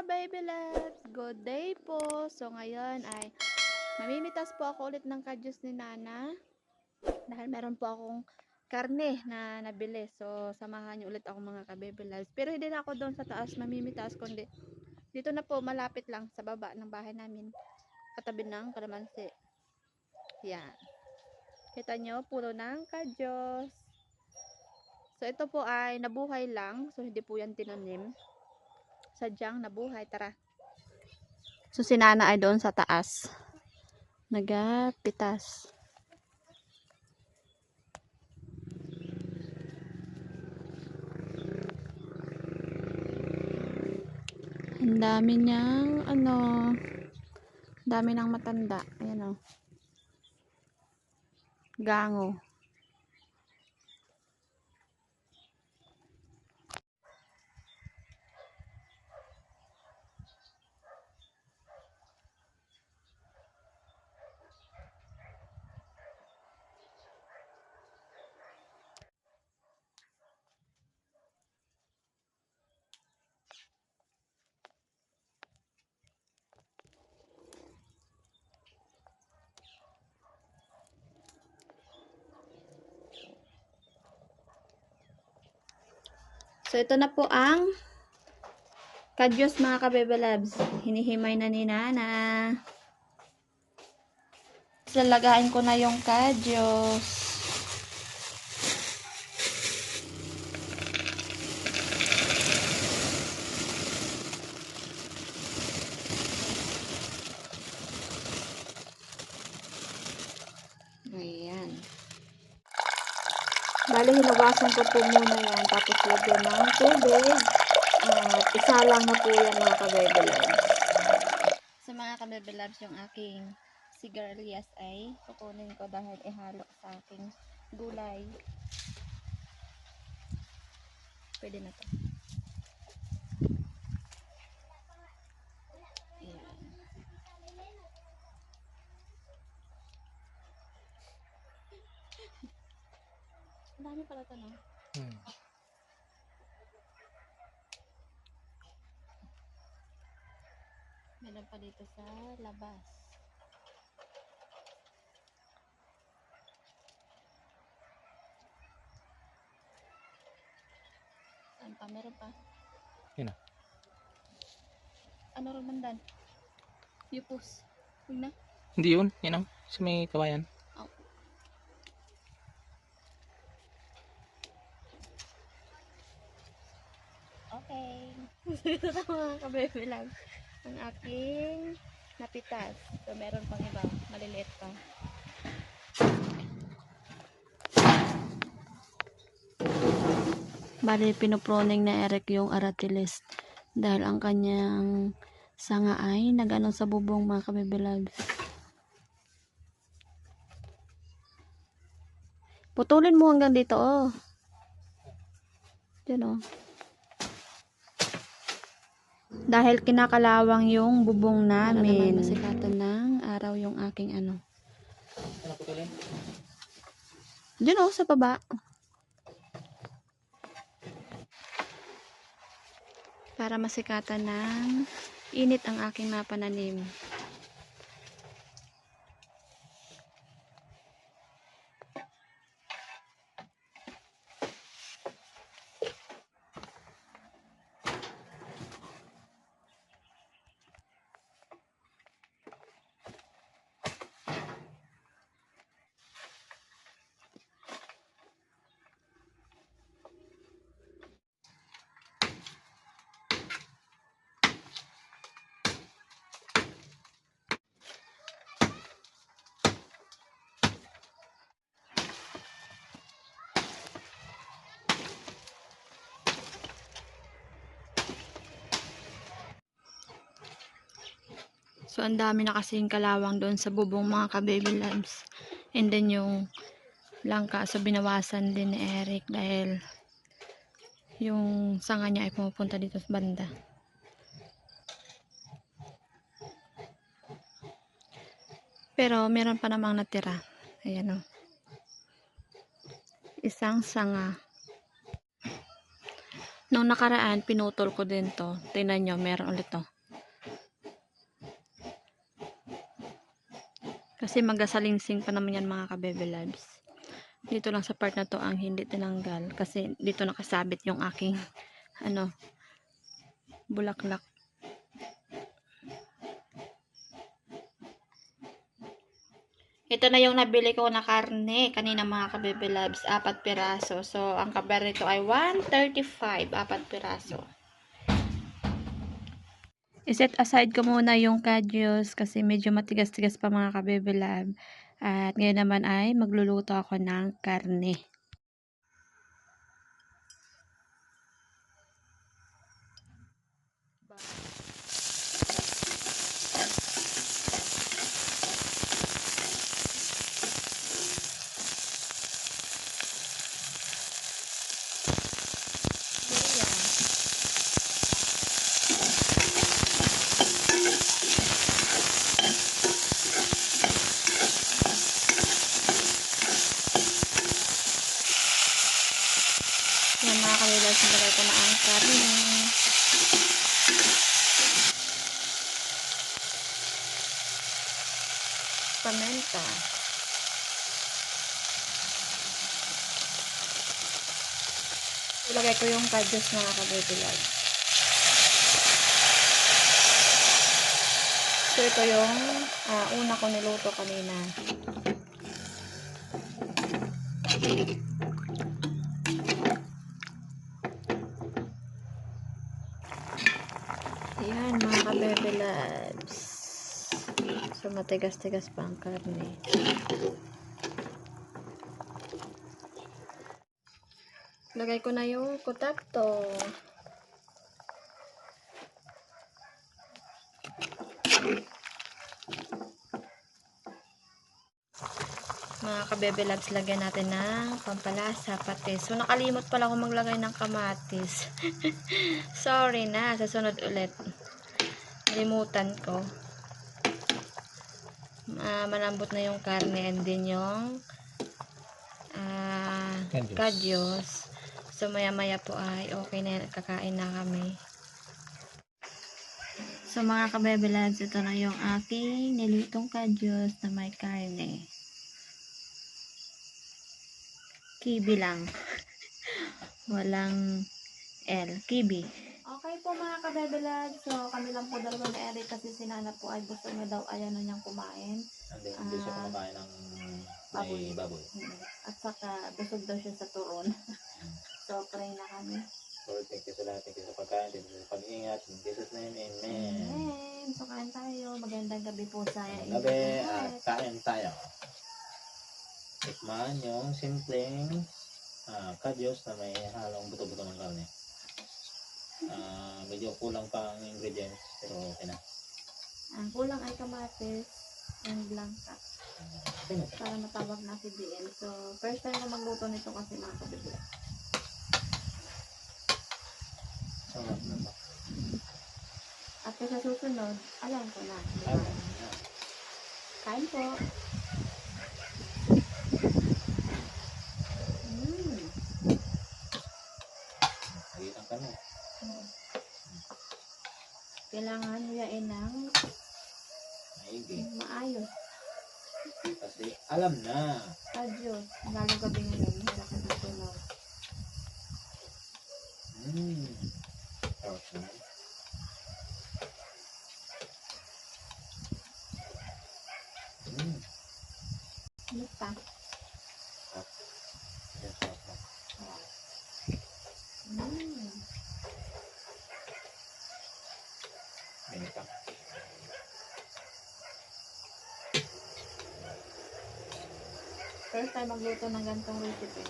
ka-baby loves! Good day po! So ngayon ay mamimitas po ako ulit ng kadyos ni Nana dahil meron po akong karne na nabili. So samahan niyo ulit ako mga ka-baby loves. Pero hindi na ako doon sa taas mamimitas kundi dito na po malapit lang sa baba ng bahay namin. Katabi ng kalamansi. Yan. Kita nyo, puro ng kadyos. So ito po ay nabuhay lang. So hindi po yan tinanim. Sadyang nabuhay. Tara. So si Nana ay doon sa taas. Nagapitas. Ang dami niyang dami ng matanda. Ayan o. Gango. So ito na po ang kadyos mga ka-baby loves. Hinihimay na ni Nana. Lalagain ko na yung kadyos. Ayan. Bali, hinugasan ko po muna yan. Tapos lagyan ng tubig. At isa lang na po yan mga ka-baby loves. Sa mga ka-baby loves, yung aking sigarilyas ay kukunin ko dahil ihalo sa aking gulay. Pwede na to. Ayan. Ang dami pala to, no? Meron pa dito sa labas. Saan pa? Meron pa. Yun na. Ano rin mandan? Yupos. Huwag na. Hindi yun. Yan ang sa may kawayan. Oh. Okay. Ito na mga ka-baby lang. Ang aking napitas. So, meron pang iba. Maliliit pa. Bali, pinoproning na Eric yung aratilis. Dahil ang kanyang sanga ay nag-ano sa bubong mga ka-baby loves. Putulin mo hanggang dito, oh. Diyan, oh. Dahil kinakalawang yung bubong namin. Para naman masikatan ng araw yung aking ano. Ano putulin? Diyan, oh, sa baba. Para masikatan ng init ang aking napananim. So, ang dami na kasing kalawang doon sa bubong mga ka-baby loves. And then, yung langka, so binawasan din ni Eric dahil yung sanga niya ay pumupunta dito sa banda. Pero, meron pa namang natira. Ayan, o. Isang sanga. Nung nakaraan, pinutol ko din to. Tingnan nyo, meron ulit to. Kasi magasalingsing pa naman yan mga kabebe loves. Dito lang sa part na to ang hindi tinanggal. Kasi dito nakasabit yung aking bulaklak. Ito na yung nabili ko na karne kanina mga kabebe loves, 4 piraso. So, ang kabar nito ay 135, 4 piraso. I-set aside ko muna yung kadyos kasi medyo matigas-tigas pa mga kabebe love. At ngayon naman ay magluluto ako ng karne. Yan mga kabebe loves, nilagay ko na ang karne. Paminta. Ilagay ko yung kadyos mga kabebe loves. So, ito yung una ko niluto kanina. Ayan, mga kabebe loves. So, matigas-tigas pa ang karne. Lagay ko na yung kutapto. Mga kabebe loves, lagyan natin ng pampalasa, patis. So, nakalimot pala ako maglagay ng kamatis. Sorry na, sa sunod ulit. Nalimutan ko. Malambot na yung karne and din yung kadyos. So, maya-maya po ay okay na, kakain na kami. So, mga kabebe loves, ito na yung aking nilutong kadyos na may karne. Kibi lang. Walang L. Kibi. Okay po mga kabebe loves. So, kami lang po dalawa na Eric kasi si Nana po ay gusto niya daw ayan na niyang kumain. Hindi siya kumakain ng baboy. At saka, busog daw siya sa turon. So, pray na kami. Lord, thank you sa lahat. Thank you sa pagkain. Thank you sa pag-iingat. In Jesus' name, amen. Amen. So, kain tayo. Magandang gabi po sa Gabi at kain tayo. Tikman yung simpleng kadyos na may halong buto-buto ng karne. Medyo kulang pa ang ingredients pero okay na. Ang kulang ay kamatis and langka. Okay na. Para matawag na si BL. So, first time ko magluto nito kasi mga kabibla. Sarap na ba? At sa susunod, alam ko na. Kain po. Nagitan ka na. Kailangan niyain ng Maigi. maayos. Kasi alam na. Adios. Lalo gabi ngayon. Hira ka dito na. Sarap naman. Ano pa? Sarap. Yan, sarap na. Ganito. First time magluto ng ganitong recipe.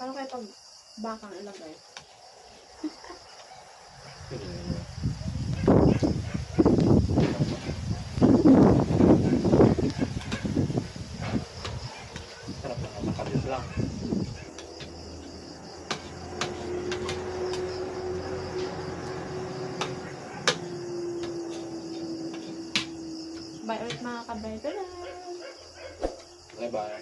Paano kayo pag bakang ilagay? Sa kadyos lang. Bye ulit mga ka-brother. Bye-bye.